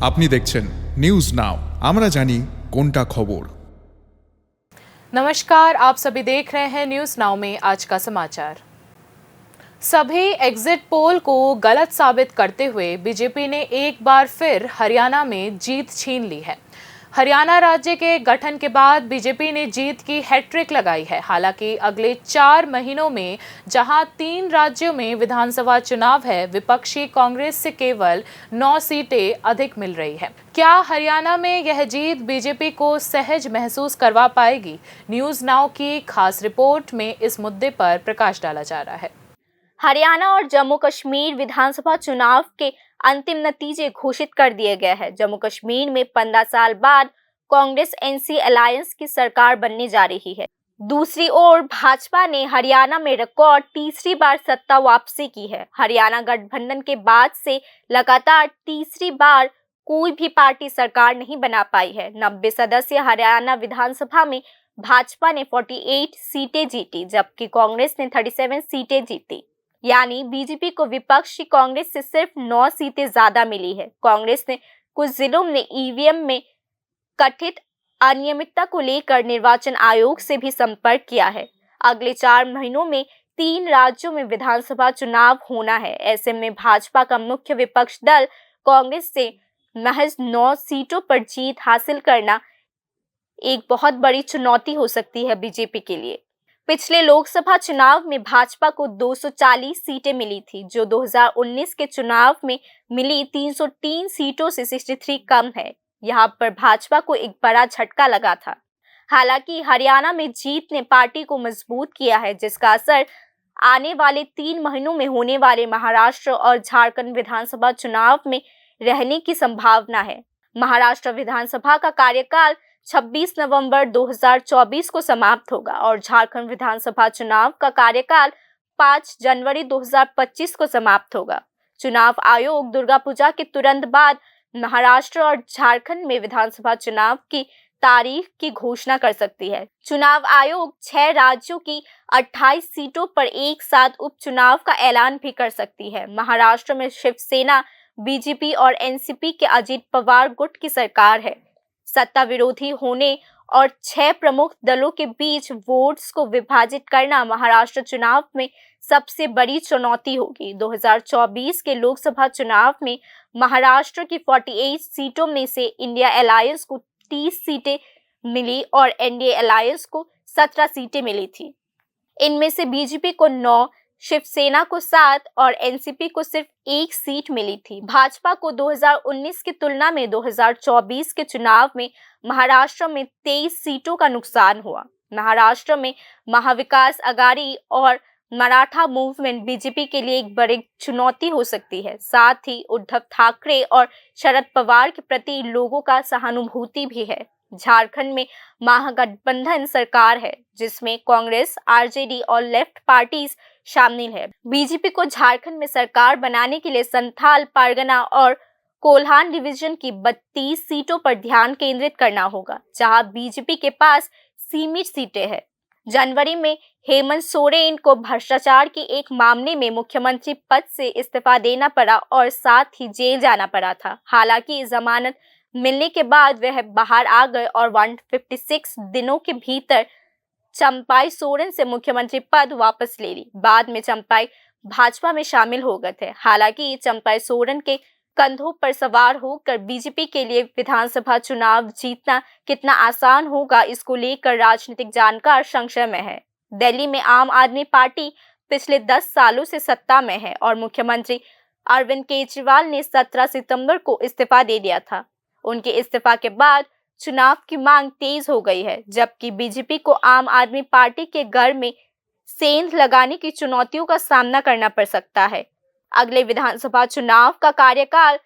আপনি দেখছেন news now আমরা জানি কোনটা খবর। नमस्कार, आप सभी देख रहे हैं न्यूज नाउ में आज का समाचार। सभी एग्जिट पोल को गलत साबित करते हुए बीजेपी ने एक बार फिर हरियाणा में जीत छीन ली है। हरियाणा राज्य के गठन के बाद बीजेपी ने जीत की हैट्रिक लगाई है। हालांकि अगले 4 महीनों में जहां 3 राज्यों में विधानसभा चुनाव है, विपक्षी कांग्रेस से केवल 9 सीटें अधिक मिल रही है। क्या हरियाणा में यह जीत बीजेपी को सहज महसूस करवा पाएगी? न्यूज नाउ की खास रिपोर्ट में इस मुद्दे पर प्रकाश डाला जा रहा है। हरियाणा और जम्मू कश्मीर विधानसभा चुनाव के अंतिम नतीजे घोषित कर दिए गए हैं। जम्मू कश्मीर में 15 साल बाद कांग्रेस एनसी अलायंस की सरकार बनने जा रही है। दूसरी ओर भाजपा ने हरियाणा में रिकॉर्ड तीसरी बार सत्ता वापसी की है। हरियाणा गठबंधन के बाद से लगातार तीसरी बार कोई भी पार्टी सरकार नहीं बना पाई है। 90 सदस्य हरियाणा विधानसभा में भाजपा ने 48 सीटें जीती, जबकि कांग्रेस ने 37 सीटें जीती। यानी बीजेपी को विपक्षी कांग्रेस से सिर्फ 9 सीटें ज्यादा मिली है। कांग्रेस ने कुछ जिलों में ईवीएम में कथित अनियमितता को लेकर निर्वाचन आयोग से भी संपर्क किया है। अगले 4 महीनों में 3 राज्यों में विधानसभा चुनाव होना है। ऐसे में भाजपा का मुख्य विपक्ष दल कांग्रेस से महज 9 सीटों पर जीत हासिल करना एक बहुत बड़ी चुनौती हो सकती है बीजेपी के लिए। पिछले लोकसभा चुनाव में भाजपा को 240 सीटें मिली थी, जो 2019 के चुनाव में मिली 303 सीटों से 63 कम है। यहाँ पर भाजपा को एक बड़ा झटका लगा था। हालांकि हरियाणा में जीत ने पार्टी को मजबूत किया है, जिसका असर आने वाले 3 महीनों में होने वाले महाराष्ट्र और झारखंड विधानसभा चुनाव में रहने की संभावना है। महाराष्ट्र विधानसभा का कार्यकाल 26 नवंबर 2024 को समाप्त होगा और झारखंड विधानसभा चुनाव का कार्यकाल 5 जनवरी 2025 को समाप्त होगा। चुनाव आयोग दुर्गा पूजा के तुरंत बाद महाराष्ट्र और झारखंड में विधानसभा चुनाव की तारीख की घोषणा कर सकती है। चुनाव आयोग 6 राज्यों की 28 सीटों पर एक साथ उपचुनाव का ऐलान भी कर सकती है। महाराष्ट्र में शिवसेना, बीजेपी और एनसीपी के अजित पवार गुट की सरकार है। सत्ता विरोधी होने और 6 प्रमुख दलों के बीच वोट्स को विभाजित करना महाराष्ट्र चुनाव में सबसे बड़ी चुनौती होगी। 2024 के लोकसभा चुनाव में महाराष्ट्र की 48 सीटों में से इंडिया अलायंस को 30 सीटें मिली और एनडीए अलायंस को 17 सीटें मिली थी। इनमें से बीजेपी को 9, शिवसेना को 7 और एनसीपी को सिर्फ 1 सीट मिली थी। भाजपा को 2019 की तुलना में 2024 के चुनाव में महाराष्ट्र में 23 सीटों का नुकसान हुआ। महाराष्ट्र में महाविकास आघाड़ी और मराठा मूवमेंट बीजेपी के लिए एक बड़ी चुनौती हो सकती है। साथ ही उद्धव ठाकरे और शरद पवार के प्रति लोगों का सहानुभूति भी है। झारखंड में महागठबंधन सरकार है, जिसमें कांग्रेस, आरजेडी और लेफ्ट पार्टीज शामिल है। बीजेपी को झारखंड में सरकार बनाने के लिए संथाल परगना और कोल्हान डिवीजन की 32 सीटों पर ध्यान केंद्रित करना होगा, जहां बीजेपी के पास सीमित सीटें हैं। जनवरी में हेमंत सोरेन को भ्रष्टाचार के एक मामले में मुख्यमंत्री पद से इस्तीफा देना पड़ा और साथ ही जेल जाना पड़ा था। हालांकि जमानत मिलने के बाद वह बाहर आ गए और 156 दिनों के भीतर चंपाई सोरेन से मुख्यमंत्री पद वापस ले ली। बाद में चंपाई भाजपा में शामिल हो गए थे। हालांकि चंपाई सोरेन के कंधों पर सवार होकर बीजेपी के लिए विधानसभा चुनाव जीतना कितना आसान होगा, इसको लेकर राजनीतिक जानकार संशय में है। दिल्ली में आम आदमी पार्टी पिछले 10 सालों से सत्ता में है और मुख्यमंत्री अरविंद केजरीवाल ने 17 सितंबर को इस्तीफा दे दिया था। उनके इस्तीफा के बाद चुनाव की मांग तेज हो गई है, जबकि बीजेपी को आम आदमी पार्टी के घर में सेंध लगाने की चुनौतियों का सामना करना पड़ सकता है। अगले विधानसभा चुनाव का कार्यकाल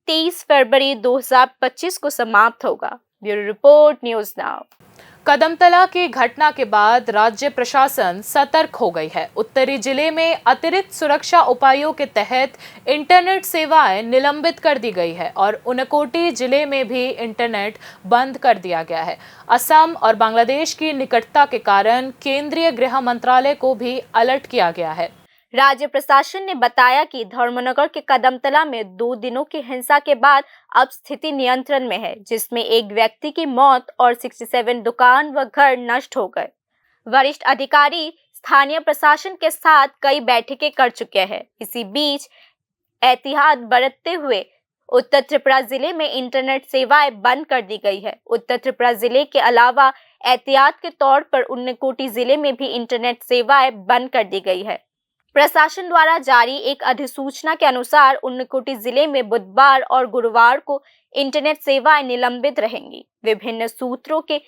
23 फरवरी 2025 को समाप्त होगा। Bureau report, news now. Kadamtala की घटना के बाद राज्य प्रशासन सतर्क हो गई है। उत्तरी जिले में अतिरिक्त सुरक्षा उपायों के तहत इंटरनेट सेवाएं निलंबित कर दी गई है और उनकोटी जिले में भी इंटरनेट बंद कर दिया गया है। असम और बांग्लादेश की निकटता के कारण केंद्रीय गृह मंत्रालय को भी अलर्ट किया गया है। राज्य प्रशासन ने बताया कि धर्मनगर के कदमतला में 2 दिनों की हिंसा के बाद अब स्थिति नियंत्रण में है, जिसमें एक व्यक्ति की मौत और 67 दुकान व घर नष्ट हो गए। वरिष्ठ अधिकारी स्थानीय प्रशासन के साथ कई बैठकें कर चुके हैं। इसी बीच एहतियात बरतते हुए उत्तर त्रिपुरा जिले में इंटरनेट सेवाएं बंद कर दी गई है। उत्तर त्रिपुरा जिले के अलावा एहतियात के तौर पर उन्नकोटी जिले में भी इंटरनेट सेवाएं बंद कर दी गई है। प्रशासन द्वारा जारी एक अधिसूचना के अनुसार उन्नकोटी जिले में बुधवार और गुरुवार को इंटरनेट सेवाएं निलंबित रहेंगी। विभिन्न सूत्रों के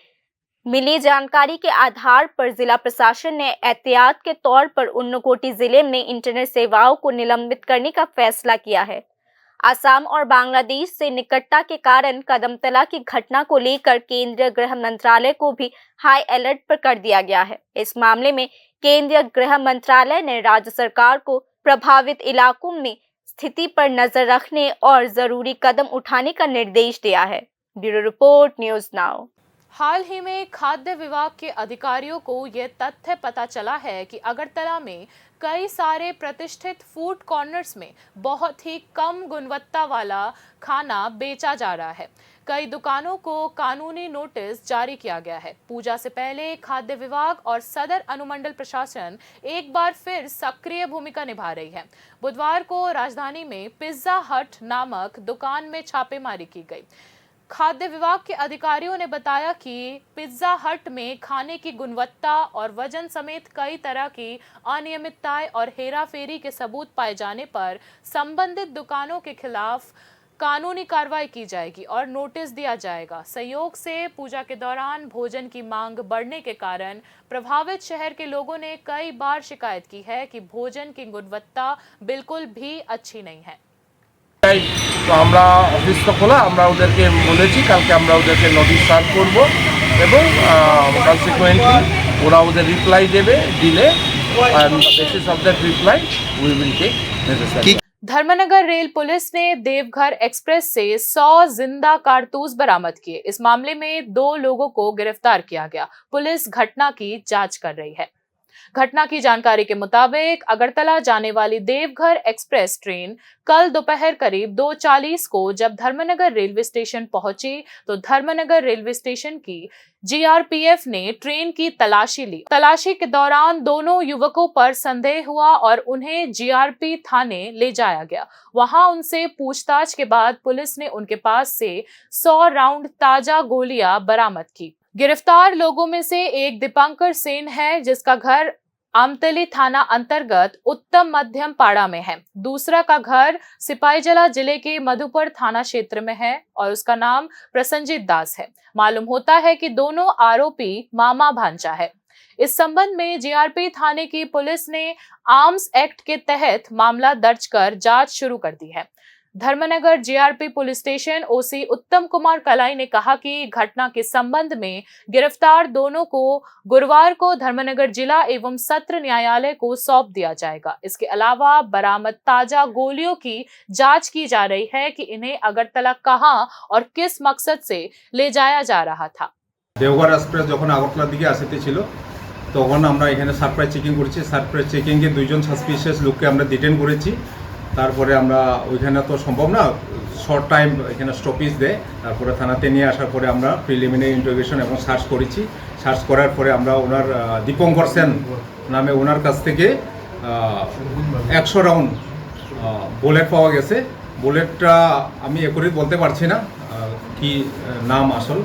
मिली जानकारी के आधार पर जिला प्रशासन ने एहतियात के तौर पर उन्नकोटी जिले में इंटरनेट सेवाओं को निलंबित करने का फैसला किया है। असम और बांग्लादेश से निकटता के कारण कदमतला की घटना को लेकर केंद्रीय गृह मंत्रालय को भी हाई अलर्ट पर कर दिया गया है। इस मामले में केंद्रीय गृह मंत्रालय ने राज्य सरकार को प्रभावित इलाकों में स्थिति पर नजर रखने और जरूरी कदम उठाने का निर्देश दिया है। Bureau report, news now. हाल ही में खाद्य विभाग के अधिकारियों को यह तथ्य पता चला है कि अगरतला में कई सारे प्रतिष्ठित फूड कॉर्नर्स में बहुत ही कम गुणवत्ता वाला खाना बेचा जा रहा है। कई दुकानों को कानूनी नोटिस जारी किया गया है। पूजा से पहले खाद्य विभाग और सदर अनुमंडल प्रशासन एक बार फिर सक्रिय भूमिका निभा रही है। बुधवार को राजधानी में पिज्जा हट नामक दुकान में छापेमारी की गई। खाद्य विभाग के अधिकारियों ने बताया कि पिज्जा हट में खाने की गुणवत्ता और वजन समेत कई तरह की अनियमितताएं और हेराफेरी के सबूत पाए जाने पर संबंधित दुकानों के खिलाफ कानूनी कार्रवाई की जाएगी और नोटिस दिया जाएगा। संयोग से पूजा के दौरान भोजन की मांग बढ़ने के कारण प्रभावित शहर के लोगों ने कई बार शिकायत की है कि भोजन की गुणवत्ता बिल्कुल भी अच्छी नहीं है। তো আমরা অফিস তো খোলা, আমরা ওদেরকে বলেছি কালকে আমরা ওদেরকে নোটিশ সার্ভ করব এবং কনসিকুয়েন্টলি ওরা ওদের রিপ্লাই দিলে basis of that reply we will take necessary. Dharmanagar rail police ने देवघर एक्सप्रेस से 100 जिंदा कारतूस बरामद किए। इस मामले में 2 लोगों को गिरफ्तार किया गया। पुलिस घटना की जांच कर रही है। घटना की जानकारी के मुताबिक अगरतला जाने वाली देवघर एक्सप्रेस ट्रेन कल दोपहर करीब 2:40 को जब धर्मनगर रेलवे स्टेशन पहुंची तो धर्मनगर रेलवे स्टेशन की जीआरपीएफ ने ट्रेन की तलाशी ली। तलाशी के दौरान दोनों युवकों पर संदेह हुआ और उन्हें जीआरपी थाने ले जाया गया। वहां उनसे पूछताछ के बाद पुलिस ने उनके पास से 100 राउंड ताजा गोलियां बरामद की। गिरफ्तार लोगों में से एक दीपांकर सेन है, जिसका घर आमतली थाना अंतर्गत उत्तम मध्यम पाड़ा में है। दूसरा का घर सिपाहीजला जिले के मधुपुर थाना क्षेत्र में है और उसका नाम प्रसन्नजीत दास है। मालूम होता है कि दोनों आरोपी मामा भांजा है। इस संबंध में जीआरपी थाने की पुलिस ने आर्म्स एक्ट के तहत मामला दर्ज कर जांच शुरू कर दी है। धर्मनगर जीआरपी पुलिस स्टेशन ओसी उत्तम कुमार कलाई ने कहा कि घटना के संबंध में गिरफ्तार दोनों को गुरुवार को धर्मनगर जिला एवं सत्र न्यायालय को सौंप दिया जाएगा। इसके अलावा बरामद ताजा गोलियों की जांच की जा रही है कि इन्हें अगरतला कहां और किस मकसद से ले जाया जा रहा था। देवघर एक्सप्रेस যখন আগরতলার দিকে আসতে ছিল তখন আমরা এখানে সারপ্রাইজ চেকিং করেছি। সারপ্রাইজ চেকিং এ 2 জন সাসপিশিয়াস লোককে আমরা ডিটেইন করেছি। তারপরে আমরা ওইখানে তো সম্ভব না, শর্ট টাইম এখানে স্টপেজ দেয়। তারপরে থানাতে নিয়ে আসার পরে আমরা প্রিলিমিনারি ইন্টারোগেশন এবং সার্চ করেছি। সার্চ করার পরে আমরা ওনার দীপঙ্কর সেন নামে ওনার কাছ থেকে 100 রাউন্ড বুলেট পাওয়া গেছে। বুলেটটা আমি একুরেট বলতে পারছি না কি নাম আসল,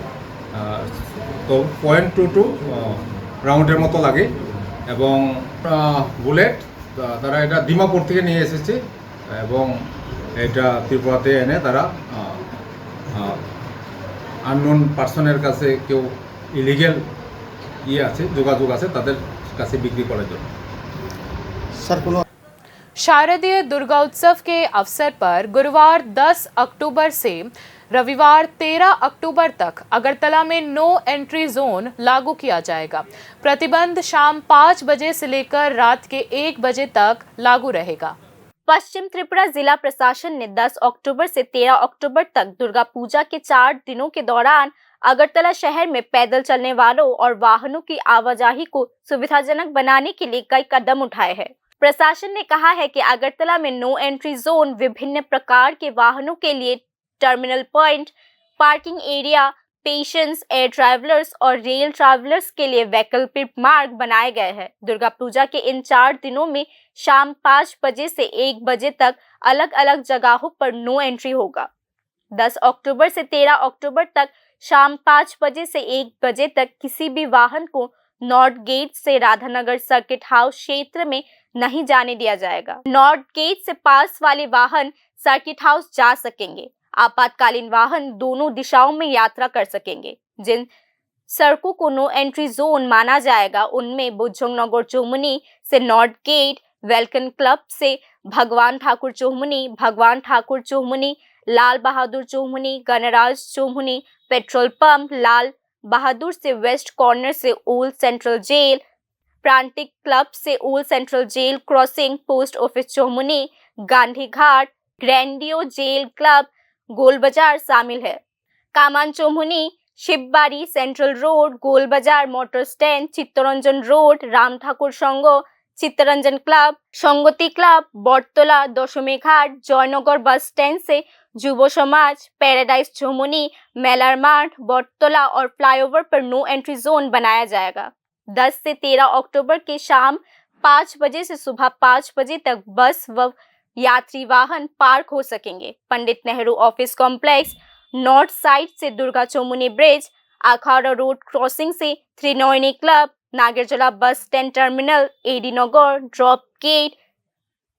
তো .22 রাউন্ডের মতো লাগে এবং বুলেট তারা এটা ডিমাপুর থেকে নিয়ে এসেছে এবং এটা ত্রিপুরাতে এনে তারা আননোন পার্সনের কাছে কেউ ইলিগেল আছে যোগাযোগ আছে তাদের কাছে বিক্রি করার জন্য। স্যার কোনো शारदीय दुर्गा उत्सव के अवसर पर गुरुवार 10 अक्टूबर से रविवार 13 अक्टूबर तक अगरतला में नो एंट्री जोन लागू किया जाएगा। प्रतिबंध शाम 5 बजे से लेकर रात के 1 बजे तक लागू रहेगा। पश्चिम त्रिपुरा जिला प्रशासन ने 10 अक्टूबर से 13 अक्टूबर तक दुर्गा पूजा के 4 दिनों के दौरान अगरतला शहर में पैदल चलने वालों और वाहनों की आवाजाही को सुविधाजनक बनाने के लिए कई कदम उठाए हैं। प्रशासन ने कहा है कि अगरतला में नो एंट्री जोन, विभिन्न प्रकार के वाहनों के लिए terminal point, parking area, patients, air travellers और रेल ट्रैवलर्स के लिए वैकल्पिक मार्ग बनाए गए हैं। दुर्गा पूजा के इन 4 दिनों में शाम 5 बजे से 1 बजे तक अलग अलग जगहों पर नो एंट्री होगा। 10 अक्टूबर से 13 अक्टूबर तक शाम 5 बजे से 1 बजे तक किसी भी वाहन को नॉर्थ गेट से राधानगर सर्किट हाउस क्षेत्र में नहीं जाने दिया जाएगा। नॉर्थ गेट से पास वाले वाहन सर्किट हाउस जा सकेंगे। आपातकालीन वाहन दोनों दिशाओं में यात्रा कर सकेंगे। जिन सड़कों को नो एंट्री जोन माना जाएगा उनमें बुजंगनगर चौमुनी से नॉर्थ गेट, वेलकम क्लब से भगवान ठाकुर चौमुनी, लाल बहादुर चौमुनी, गणराज चौमुनी, पेट्रोल पंप लाल बहादुर से वेस्ट कॉर्नर से old central jail, Prantik club से old central jail crossing, post office Chowmuhani, Gandhi Ghat, ग्रैंडियो जेल क्लब, गोल बाजार शामिल है। Kaman Chowmuhani, Shibbari, central road, Gol Bazar, motor stand, Chittaranjan road, Ram Thakur Sangha, Chittaranjan club, Sangati club, Battala, Dashami Ghat, Jaynagar bus stand से Jubo Samaj, paradise चौमुनी, malar mart, Battala और flyover पर नो एंट्री जोन बनाया जाएगा। 10 से 13 अक्टूबर के शाम 5 बजे से सुबह 5 बजे तक बस व यात्री वाहन पार्क हो सकेंगे। Pandit Nehru office complex, north side से Durga Chowmuhani bridge, Akhaura road crossing से Trinayani club, Nagerjala bus stand terminal, AD Nagar, drop gate,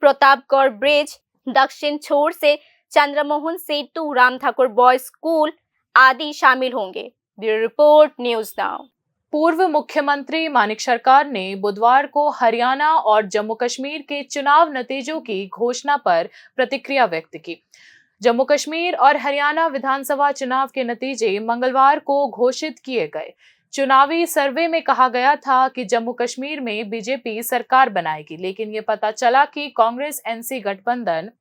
Pratapgarh bridge, दक्षिण छोर से चंद्रमोहन सेतु, राम ठाकुर बॉयज स्कूल आदि शामिल होंगे। Bureau report, news now. पूर्व मुख्यमंत्री मानिक सरकार ने बुधवार को हरियाणा और जम्मू कश्मीर के चुनाव नतीजों की घोषणा पर प्रतिक्रिया व्यक्त की। जम्मू कश्मीर और हरियाणा विधानसभा चुनाव के नतीजे मंगलवार को घोषित किए गए। चुनावी सर्वे में कहा गया था कि जम्मू कश्मीर में बीजेपी सरकार बनाएगी, लेकिन ये पता चला कि कांग्रेस एनसी गठबंधन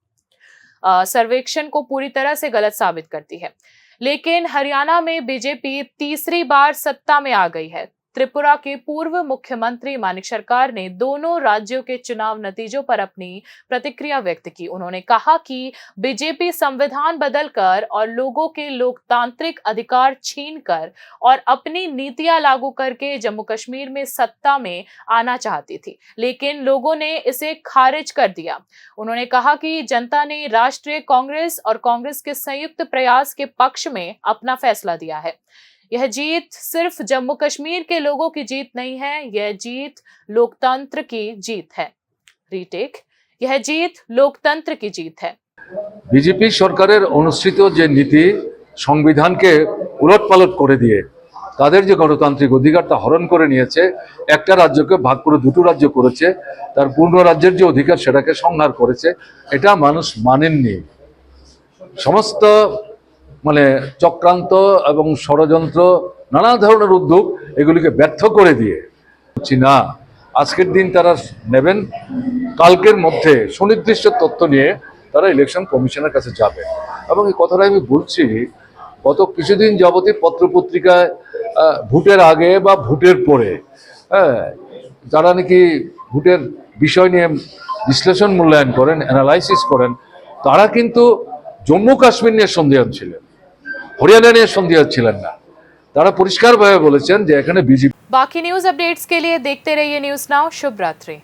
सर्वेक्षण को पूरी तरह से गलत साबित करती है। लेकिन हरियाणा में बीजेपी तीसरी बार सत्ता में आ गई है। त्रिपुरा के पूर्व मुख्यमंत्री मानिक सरकार ने दोनों राज्यों के चुनाव नतीजों पर अपनी प्रतिक्रिया व्यक्त की। उन्होंने कहा कि बीजेपी संविधान बदलकर और लोगों के लोकतांत्रिक अधिकार छीनकर और अपनी नीतियां लागू करके जम्मू कश्मीर में सत्ता में आना चाहती थी, लेकिन लोगों ने इसे खारिज कर दिया। उन्होंने कहा कि जनता ने राष्ट्रीय कांग्रेस और कांग्रेस के संयुक्त प्रयास के पक्ष में अपना फैसला दिया है। यह जीत सिर्फ जम्मू कश्मीर के लोगों की जीत नहीं है, यह जीत लोकतंत्र की जीत है। रीटेक, यह जीत लोकतंत्र की जीत है। বিজেপি সরকারের অনুসৃত যে নীতি সংবিধানকে উলটপালট করে দিয়ে তাদের যে গণতান্ত্রিক অধিকার তা হরণ করে নিয়েছে, একটা রাজ্যকে ভাগ করে দুটো রাজ্য করেছে, তার পূর্ণ রাজ্যের যে অধিকার সেটাকে সংহার করেছে, এটা মানুষ মানেননি। সমস্ত চক্রান্ত এবং ষড়যন্ত্র, নানা ধরনের উদ্যোগ এগুলিকে ব্যর্থ করে দিয়ে না আজকের দিন তারা নেবেন, কালকের মধ্যে সুনির্দিষ্ট তথ্য নিয়ে তারা ইলেকশন কমিশনের কাছে যাবে। এবং এই কথাটা আমি বলছি, গত কিছুদিন যাবতীয় পত্রপত্রিকায় ভোটের আগে বা ভোটের পরে যারা নাকি ভোটের বিষয় নিয়ে বিশ্লেষণ মূল্যায়ন করেন, অ্যানালাইসিস করেন, তারা কিন্তু জম্মু কাশ্মীর নিয়ে সন্দেহান ছিলেন, हरियाणा নিয়ে সন্দেহ ছিলেন না। তারা পরিষ্কারভাবে বলেছেন যে এখানে বিজেপি। बाकी न्यूज अपडेट्स के लिए देखते रहिए न्यूज नाउ। शुभ रात्रि।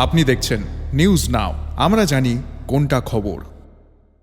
আপনি দেখছেন নিউজ নাও, আমরা জানি কোনটা খবর।